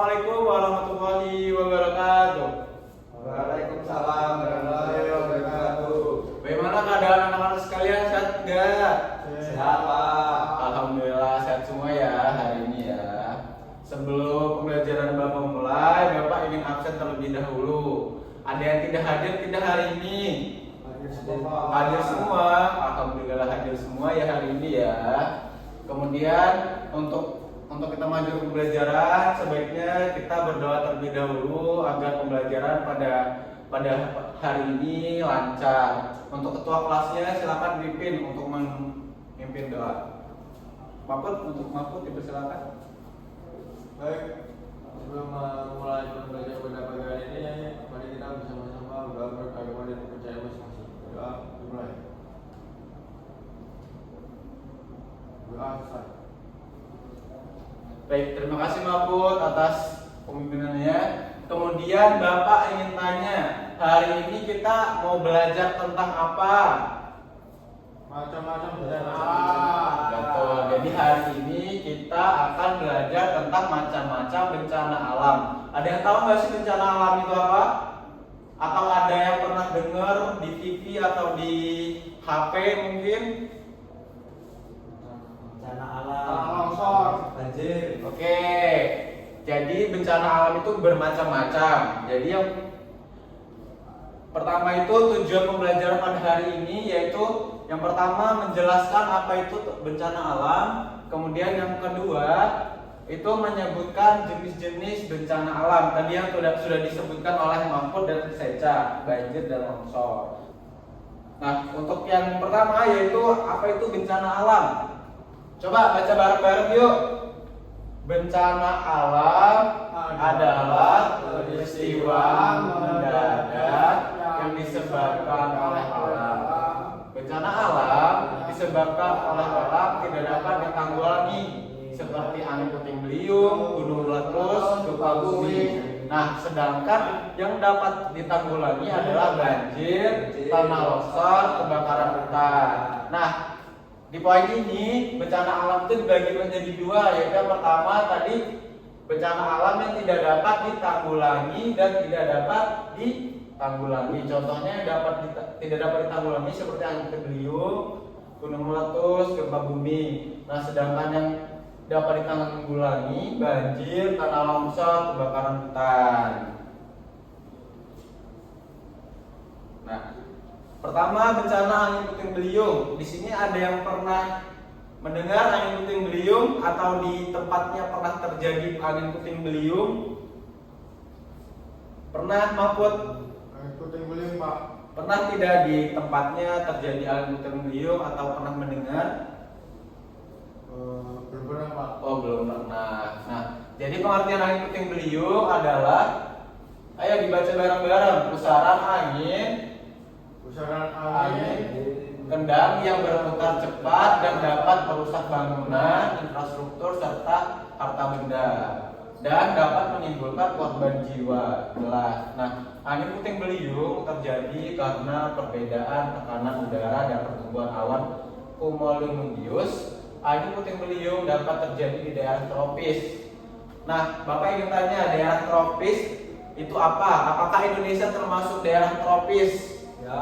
Assalamualaikum warahmatullahi wabarakatuh. Waalaikumsalam warahmatullahi wabarakatuh. Bagaimana keadaan anak-anak sekalian? Sehat enggak? Sehat, Pak. Alhamdulillah sehat semua ya hari ini ya. Sebelum pembelajaran Bapak mulai, Bapak ingin absen terlebih dahulu. Ada yang tidak hadir tidak hari ini? Hadir semua. Alhamdulillah hadir semua ya hari ini ya. Kemudian untuk kita maju ke pembelajaran, sebaiknya kita berdoa terlebih dahulu agar pembelajaran pada hari ini lancar. Untuk ketua kelasnya silakan dipimpin untuk memimpin doa. Mahfud dipersilakan. Baik, sebelum memulai pembelajaran pada pagi hari ini, mari kita bersama-sama berdoa beragama dan percaya masing-masing. Doa dimulai. Doa selesai. Baik, terima kasih Mahfud atas pemimpinannya. Kemudian Bapak ingin tanya, hari ini kita mau belajar tentang apa? Macam-macam bencana. Betul. Jadi hari ini kita akan belajar tentang macam-macam bencana alam. Ada yang tahu nggak sih bencana alam itu apa? Atau ada yang pernah dengar di TV atau di HP mungkin? Bencana alam, Longsor, banjir. Oke. Jadi bencana alam itu bermacam-macam. Jadi yang pertama itu tujuan pembelajaran pada hari ini yaitu yang pertama menjelaskan apa itu bencana alam. Kemudian yang kedua itu menyebutkan jenis-jenis bencana alam. Tadi yang sudah disebutkan oleh Mahfud dan Seca, banjir dan longsor. Nah, untuk yang pertama yaitu apa itu bencana alam. Coba baca bareng-bareng yuk. Bencana alam adalah peristiwa mendadak yang disebabkan oleh alam. Bencana alam disebabkan oleh alam tidak dapat ditanggulangi seperti angin puting beliung, gunung meletus, gempa bumi. Nah, sedangkan yang dapat ditanggulangi adalah banjir, tanah longsor, kebakaran hutan. Nah, di poin ini bencana alam itu dibagi menjadi dua, yaitu yang pertama tadi bencana alam yang tidak dapat ditanggulangi dan tidak dapat ditanggulangi. Contohnya yang tidak dapat ditanggulangi seperti angin puting beliung, gunung meletus, gempa bumi. Nah, sedangkan yang dapat ditanggulangi banjir, tanah longsor, kebakaran hutan. Nah, pertama bencana angin puting beliung. Di sini ada yang pernah mendengar angin puting beliung atau di tempatnya pernah terjadi angin puting beliung? Pernah, Mahfud? Angin puting beliung, Pak. Pernah tidak di tempatnya terjadi angin puting beliung atau pernah mendengar? Belum pernah, Pak. Oh, belum pernah. Nah, jadi pengertian angin puting beliung adalah, ayo dibaca bareng-bareng. Pusaran angin kendang yang berputar cepat dan dapat merusak bangunan, infrastruktur serta harta benda dan dapat menimbulkan korban jiwa. Jelas. Nah, angin puting beliung terjadi karena perbedaan tekanan udara dan pertumbuhan awan cumulonimbus. Angin puting beliung dapat terjadi di daerah tropis. Nah, Bapak ingin tanya, daerah tropis itu apa? Apakah Indonesia termasuk daerah tropis? Ya.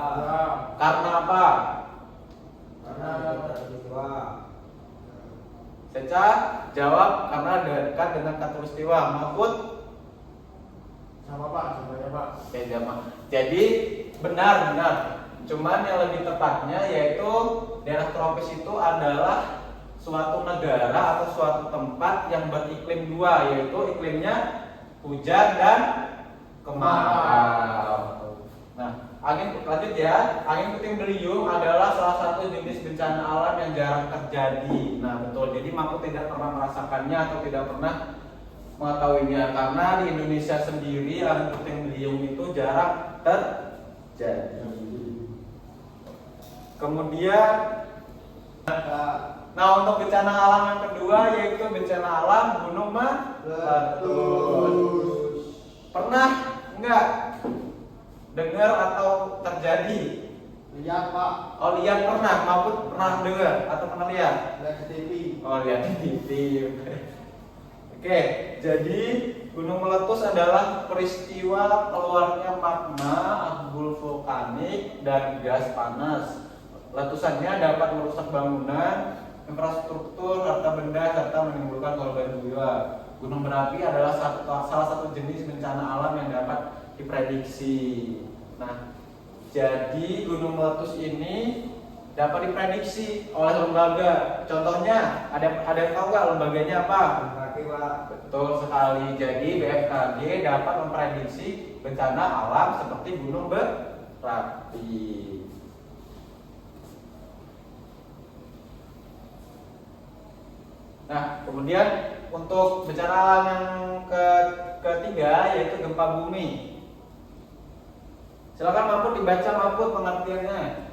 Karena apa? Karena ada peristiwa. Seca jawab karena dekat dengan katulistiwa. Mahfud? Sama, Pak. Semuanya, Pak. Oke, jadi benar. Cuman yang lebih tepatnya yaitu daerah tropis itu adalah suatu negara atau suatu tempat yang beriklim dua, yaitu iklimnya hujan dan kemarau. Nah, lanjut ya. Angin puting beliung adalah salah satu jenis bencana alam yang jarang terjadi. Nah, betul. Jadi Mahfud tidak pernah merasakannya atau tidak pernah mengetahuinya karena di Indonesia sendiri angin puting beliung itu jarang terjadi. Kemudian nah, untuk bencana alam yang kedua yaitu bencana alam gunung meletus. Pernah enggak dengar atau terjadi? Lihat, Pak. Oh, lihat pernah. Mahfud pernah dengar atau pernah lihat? Lihat di TV. Oh, lihat di TV. Oke, jadi gunung meletus adalah peristiwa keluarnya magma, abu vulkanik, dan gas panas. Letusannya dapat merusak bangunan, infrastruktur, harta benda, serta menimbulkan korban jiwa. Gunung berapi adalah salah satu jenis bencana alam yang dapat diprediksi. Nah, jadi gunung meletus ini dapat diprediksi oleh lembaga. Contohnya, ada yang tahu nggak lembaganya apa? Kaki Pak. Betul sekali. Jadi BMKG dapat memprediksi bencana alam seperti gunung berapi. Nah, kemudian untuk bencana alam yang ketiga yaitu gempa bumi. Silakan Mahfud dibaca Mahfud pengertiannya.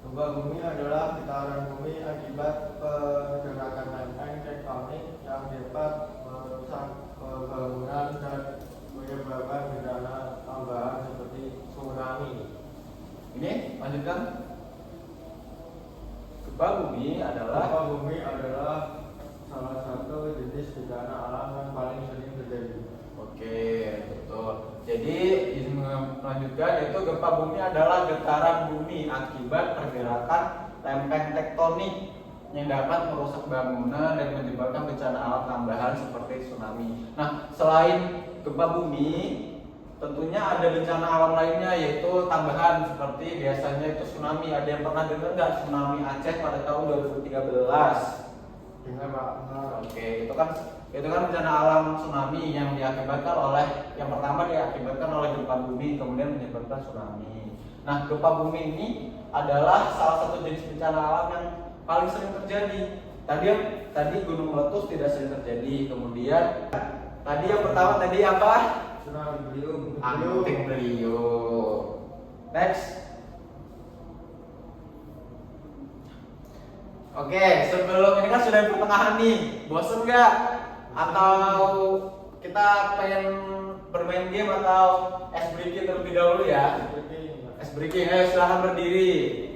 Gempa bumi adalah getaran bumi akibat pergerakan lempeng tektonik yang dapat merusak bangunan dan menyebabkan bencana tambahan seperti tsunami. Ini lanjutkan. Gempa bumi adalah Salah satu jenis bencana alam yang paling sering terjadi. Oke, betul. Jadi izin melanjutkan, yaitu gempa bumi adalah getaran bumi akibat pergerakan lempeng tektonik yang dapat merusak bangunan dan menyebabkan bencana alam tambahan seperti tsunami. Nah, selain gempa bumi, tentunya ada bencana alam lainnya yaitu tambahan seperti biasanya itu tsunami. Ada yang pernah dengar nggak tsunami Aceh pada tahun 2013? Dengan Pak. Oke, itu kan bencana alam tsunami yang diakibatkan oleh yang pertama diakibatkan oleh gempa bumi kemudian menyebabkan tsunami. Nah, gempa bumi ini adalah salah satu jenis bencana alam yang paling sering terjadi. Tadi gunung meletus tidak sering terjadi. Kemudian tadi yang pertama tadi apa? Tsunami beliung. Anting beliung. Next. Oke, sebelum ini kan sudah di pertengahan nih, bosen nggak? Atau kita pengen bermain game atau ice breaking terlebih dahulu ya? Ice breaking, ayo silahkan berdiri.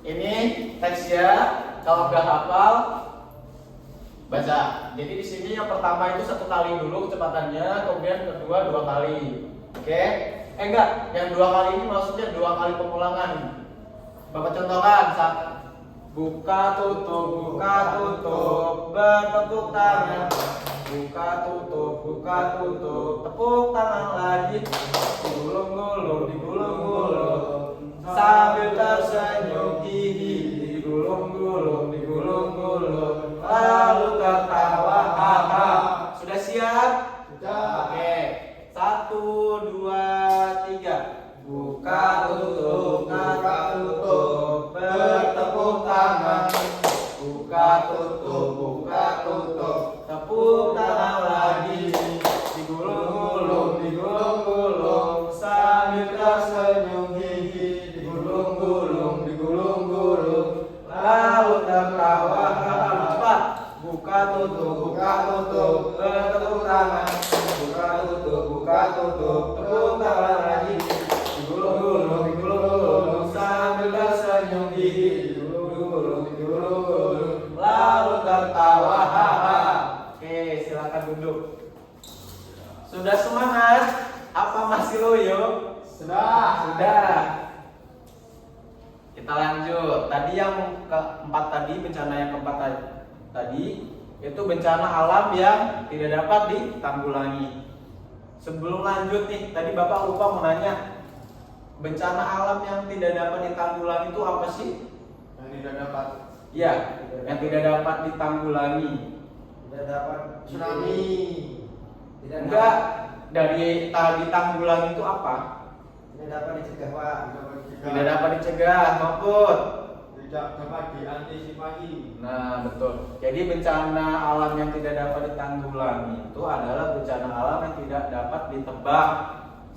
Ini teksnya, kalau nggak hafal baca. Jadi di sini yang pertama itu 1 kali dulu kecepatannya, kemudian kedua 2 kali. Oke? Enggak, yang 2 kali ini maksudnya 2 kali pengulangan. Bapak contohkan, buka tutup, bertepuk tangan. Buka tutup, tepuk tangan lagi. Digulung-gulung, sambil tersenyum gigi. Digulung-gulung, lalu tertawa. Haha. Sudah siap? Sudah. Oke, 1, 2, 3. Buka tutup, bertepuk tangan. Buka tutup, tepuk tangan lagi. Digulung-gulung, sambil tersenyum gigi. Digulung-gulung, lalu tertawa. Cepat. Buka tutup, bertepuk tangan. Buka tutup, tepuk tangan lagi. Digulung-gulung, sambil tersenyum gigi. Digulung-gulung, lalu tertawa. Haha. Oke, silakan duduk. Sudah semangat? Apa masih loyo? Sudah. Kita lanjut. Tadi yang keempat tadi, bencana yang keempat tadi itu bencana alam yang tidak dapat ditanggulangi. Sebelum lanjut nih, tadi Bapak lupa mau nanya. Bencana alam yang tidak dapat ditanggulangi itu apa sih? Yang tidak dapat. Iya, yang tidak dapat ditanggulangi. Tidak dapat Tsunami. Enggak, dari tadi ditanggulangi itu apa? Tidak dapat dicegah Pak. Tidak dapat dicegah, maupun Tidak dapat diantisipasi. nah, betul. Jadi bencana alam yang tidak dapat ditanggulangi itu adalah bencana alam yang tidak dapat ditebak.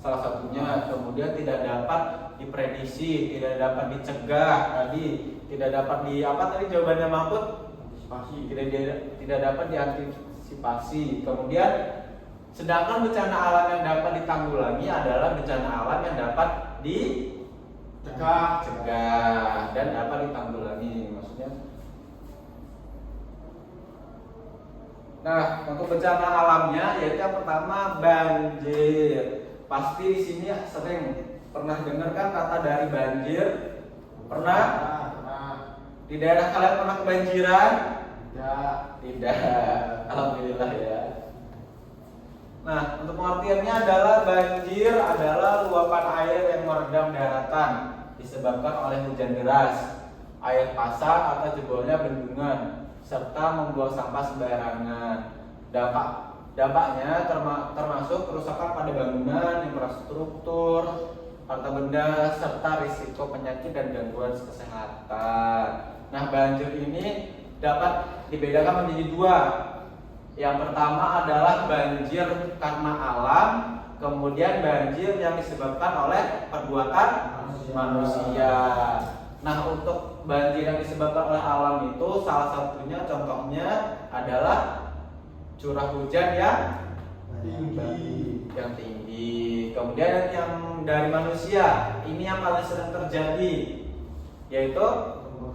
Salah satunya, kemudian tidak dapat diprediksi, tidak dapat dicegah tadi, tidak dapat apa tadi jawabannya Mahfud? Antisipasi. Tidak dapat diantisipasi. Kemudian sedangkan bencana alam yang dapat ditanggulangi adalah bencana alam yang dapat dicegah dan dapat ditanggulangi. Maksudnya Nah, untuk bencana alamnya yaitu yang pertama banjir. Pasti di sini sering pernah dengar kan kata dari banjir? Pernah? Nah, Di daerah kalian pernah kebanjiran? tidak. Tidak. Alhamdulillah ya. Nah, untuk pengertiannya adalah banjir adalah luapan air yang merendam daratan disebabkan oleh hujan deras, air pasang atau jebolnya bendungan, serta membuang sampah sembarangan. Dampaknya termasuk kerusakan pada bangunan, infrastruktur, harta benda, serta risiko penyakit dan gangguan kesehatan. Nah, banjir ini dapat dibedakan menjadi dua. Yang pertama adalah banjir karena alam, kemudian banjir yang disebabkan oleh perbuatan manusia. Nah, untuk banjir yang disebabkan oleh alam itu salah satunya contohnya adalah curah hujan yang tinggi. Kemudian yang dari manusia, ini yang paling sering terjadi yaitu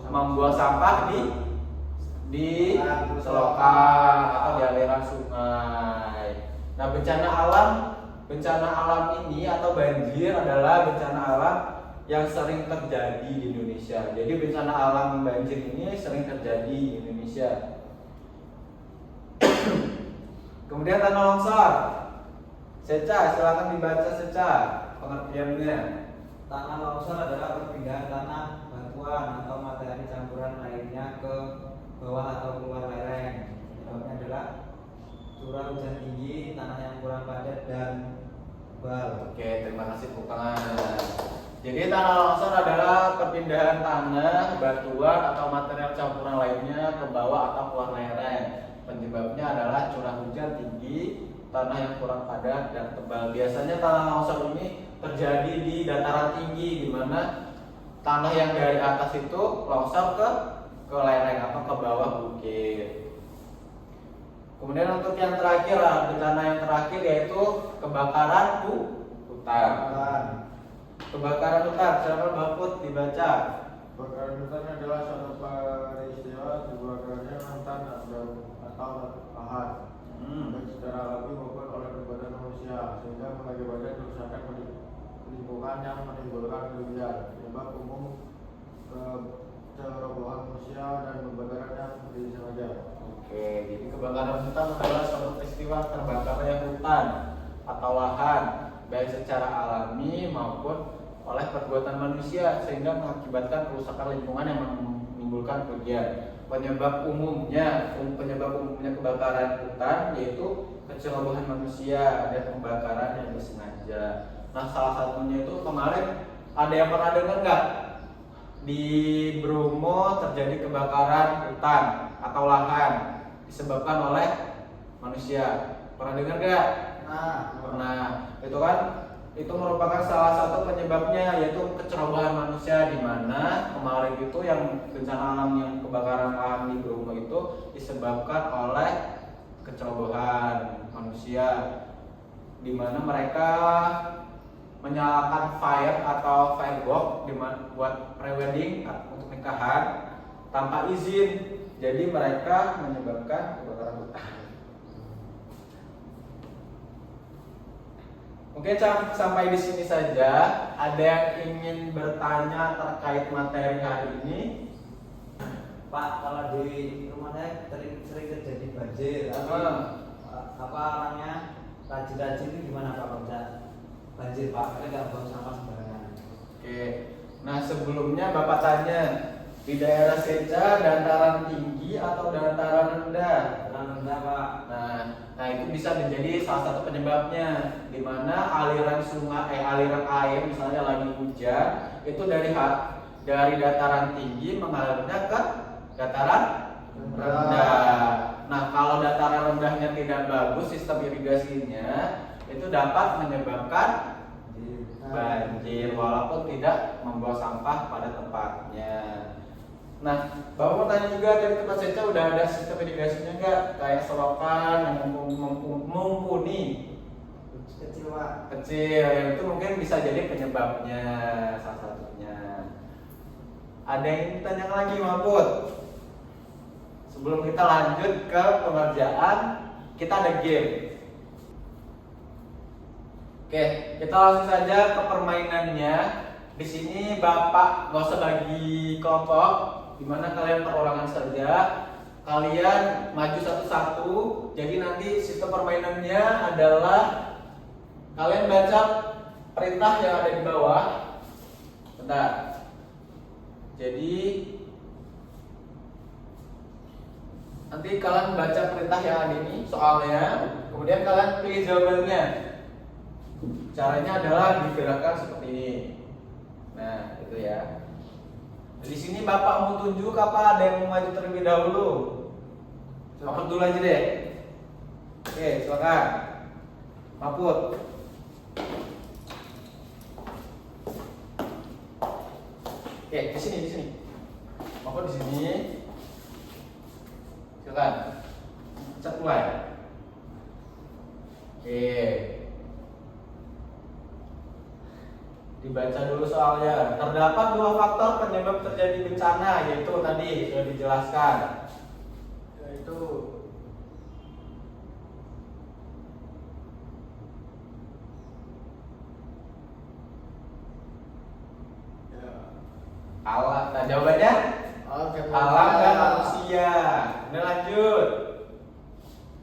membuang sampah di selokan atau di aliran sungai. Nah, bencana alam ini atau banjir adalah bencana alam yang sering terjadi di Indonesia. Jadi bencana alam banjir ini sering terjadi di Indonesia. Kemudian tanah longsor. Seca, silakan dibaca Seca pengertiannya. Tanah longsor adalah perpindahan tanah, batuan atau materi campuran lainnya ke bawah atau keluar lereng. Penyebabnya adalah curah hujan tinggi, tanah yang kurang padat dan tebal. Oke, terima kasih Pupangan. Jadi tanah longsor adalah perpindahan tanah, batuan atau material campuran lainnya ke bawah atau keluar lereng. Penyebabnya adalah curah hujan tinggi, tanah yang kurang padat dan tebal. Biasanya tanah longsor ini terjadi di dataran tinggi, di mana tanah yang dari atas itu longsor ke lereng atau ke bawah bukit. Kemudian untuk yang terakhir, bencana yang terakhir yaitu kebakaran hutan. Kebakaran hutan, silakan Mbak Put dibaca. Kebakaran hutan adalah suatu peristiwa terbakarnya hutan atau lahan, baik secara alami maupun oleh perbuatan manusia, sehingga mengakibatkan kerusakan lingkungan yang menimbulkan kerugian. Penyebab umum kecerobohan manusia dan pembakaran yang disengaja. Oke, jadi kebakaran hutan adalah suatu peristiwa terbakarnya hutan atau lahan, baik secara alami maupun oleh perbuatan manusia, sehingga mengakibatkan kerusakan lingkungan yang menimbulkan kerugian. Penyebab umumnya kebakaran hutan yaitu kecerobohan manusia dan pembakaran yang disengaja. Nah, salah satunya itu kemarin ada yang pernah dengar nggak? Di Bromo terjadi kebakaran hutan atau lahan disebabkan oleh manusia. Pernah dengar nggak? Pernah. Itu merupakan salah satu penyebabnya yaitu kecerobohan manusia, di mana kemarin itu yang bencana alam yang kebakaran lahan di Bromo itu disebabkan oleh kecerobohan manusia, di mana mereka menyalakan fire atau firework buat prewedding untuk nikahan tanpa izin. Jadi mereka menyebabkan kebakaran hutan. Oke, sampai di sini saja. Ada yang ingin bertanya terkait materi hari ini? Pak, kalau di rumah saya sering terjadi banjir, tapi rajin-rajin itu gimana Pak? Bisa banjir Pak, karena nggak buang sampah sembarangan. Oke, nah sebelumnya Bapak tanya, di daerah Seca dataran tinggi atau dataran rendah? Dataran rendah Pak. Nah itu bisa menjadi salah satu penyebabnya, di mana aliran air misalnya lagi hujan itu dari dataran tinggi mengalirnya ke dataran rendah. Nah, kalau dataran rendahnya tidak bagus sistem irigasinya, itu dapat menyebabkan banjir walaupun tidak membawa sampah pada tempatnya. Nah, Bapak mau tanya juga, dari tempat Seca udah ada sistem irigasinya nggak? Kayak selokan yang mumpuni? Kecil Pak. Kecil, yang itu mungkin bisa jadi penyebabnya salah satunya. Ada yang ditanya lagi, Mahfud? Sebelum kita lanjut ke pengerjaan, kita ada game. Oke, kita langsung saja ke permainannya. Di sini Bapak nggak usah bagi kelompok, dimana kalian perorangan saja. Kalian maju satu-satu. Jadi nanti sistem permainannya adalah kalian baca perintah yang ada di bawah. Bentar. Jadi nanti kalian baca perintah yang ada ini soalnya, kemudian kalian pilih jawabannya. Caranya adalah digerakkan seperti ini. Nah, itu ya. Di sini Bapak mau tunjuk apa ada yang mau maju terlebih dahulu? Mahfud dulu aja deh. Oke, silakan. Mahfud. Oke, di sini. Mahfud di sini. Silakan. Pencet mulai. Oke. Dibaca dulu soalnya. Terdapat dua faktor penyebab terjadi bencana, yaitu tadi sudah dijelaskan. Yaitu alam. Nah, jawabannya alam dan manusia. Kemudian lanjut.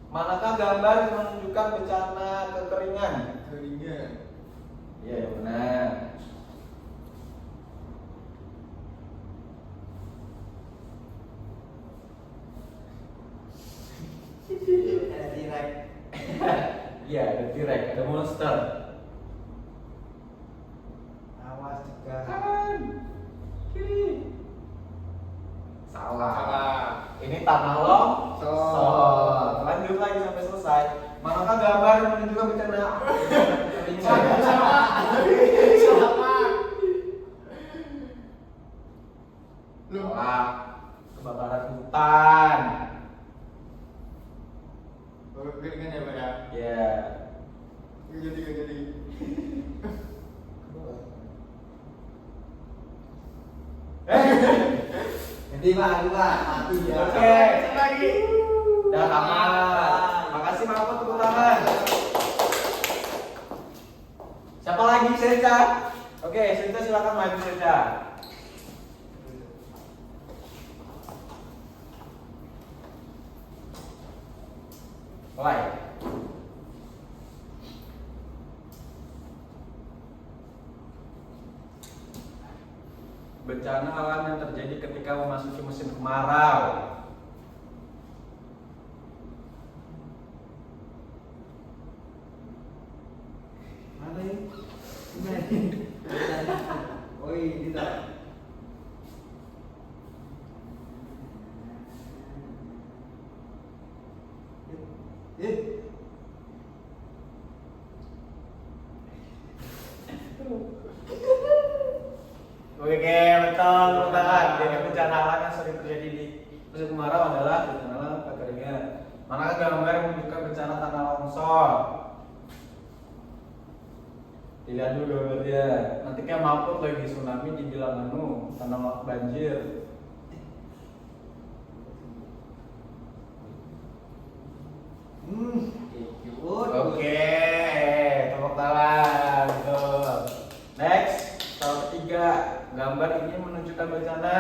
Manakah gambar yang menunjukkan bencana kekeringan? Keringan. Iya, benar. Ada direct. Iya, ada T-Rex, ada monster. Awas juga. Kanan, kiri. Salah. Salah. Ini tanah longsor. Lanjut lagi sampai selesai. Manakah gambar yang menunjukkan bencana kekeringan? Salah. Kebakaran hutan. Keringan ya Pak ya? Ya. Gak jadi. Jadi Pak, aku Pak, mati ya. Oke. Lagi. Udah aman. Makasih Mahfud, tepuk tangan. Siapa lagi? Senja. Oke, Senja silakan maju Senja. Mulai. Bencana alam yang terjadi ketika memasuki musim kemarau. Mana ini? Oh ini tak. Oke, betul, teman. Jadi bencana alam yang sering terjadi di musim kemarau adalah bencana alam kekeringan. Manakah gambar yang menunjukkan bencana tanah longsor? Dilihat dulu gambarnya. Nanti kayak Mahfud lagi tsunami dibilang tanah banjir. Oke, tepuk tangan. Betul. Next, soal ketiga. Gambar ini menunjukkan bencana.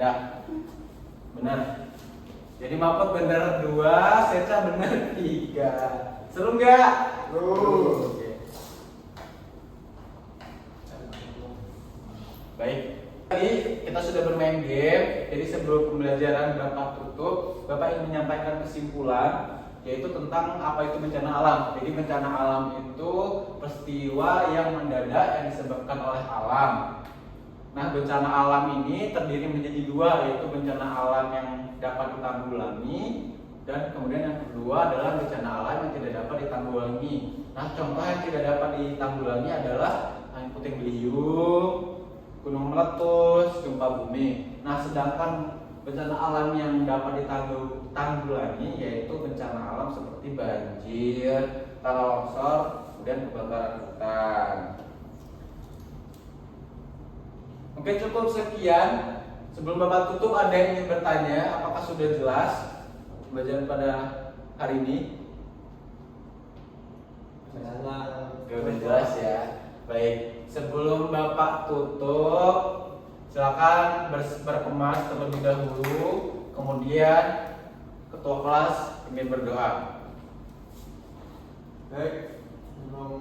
Dah. Benar. Jadi Mahfud benar 2, Seca benar 3. Seru nggak? Oke. Baik. Tadi kita sudah bermain game. Jadi sebelum pembelajaran Bapak tutup, Bapak ingin menyampaikan kesimpulan yaitu tentang apa itu bencana alam. Jadi bencana alam itu peristiwa yang mendadak yang disebabkan oleh alam. Nah, bencana alam ini terdiri menjadi dua, yaitu bencana alam yang dapat ditanggulangi dan kemudian yang kedua adalah bencana alam yang tidak dapat ditanggulangi. Nah, contoh yang tidak dapat ditanggulangi adalah angin puting beliung, gunung meletus, gempa bumi. Nah, sedangkan bencana alam yang dapat ditanggulangi yaitu bencana alam seperti banjir, tanah longsor, kemudian kebakaran hutan. Oke, cukup sekian. Sebelum Bapak tutup, ada yang ingin bertanya? Apakah sudah jelas pembelajaran pada hari ini? Sudah jelas ya. Baik, sebelum Bapak tutup, silakan berkemas terlebih dahulu. Kemudian ketua kelas ingin berdoa. Baik, sebelum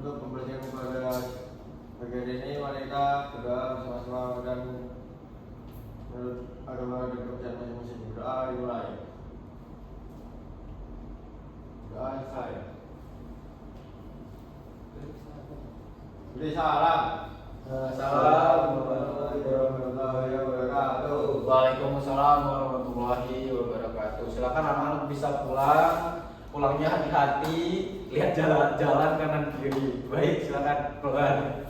untuk pembelajaran pada bagian ini, mari kita berdoa bersama-sama dan menurut agama dan kepercayaan masing-masing. Berdoa dimulai. Doa saya. Beri salam. Assalamualaikum warahmatullahi wabarakatuh. Waalaikumsalam warahmatullahi wabarakatuh. Silakan anak-anak bisa pulang. Pulangnya hati-hati, lihat jalan kanan kiri. Baik, silakan keluar.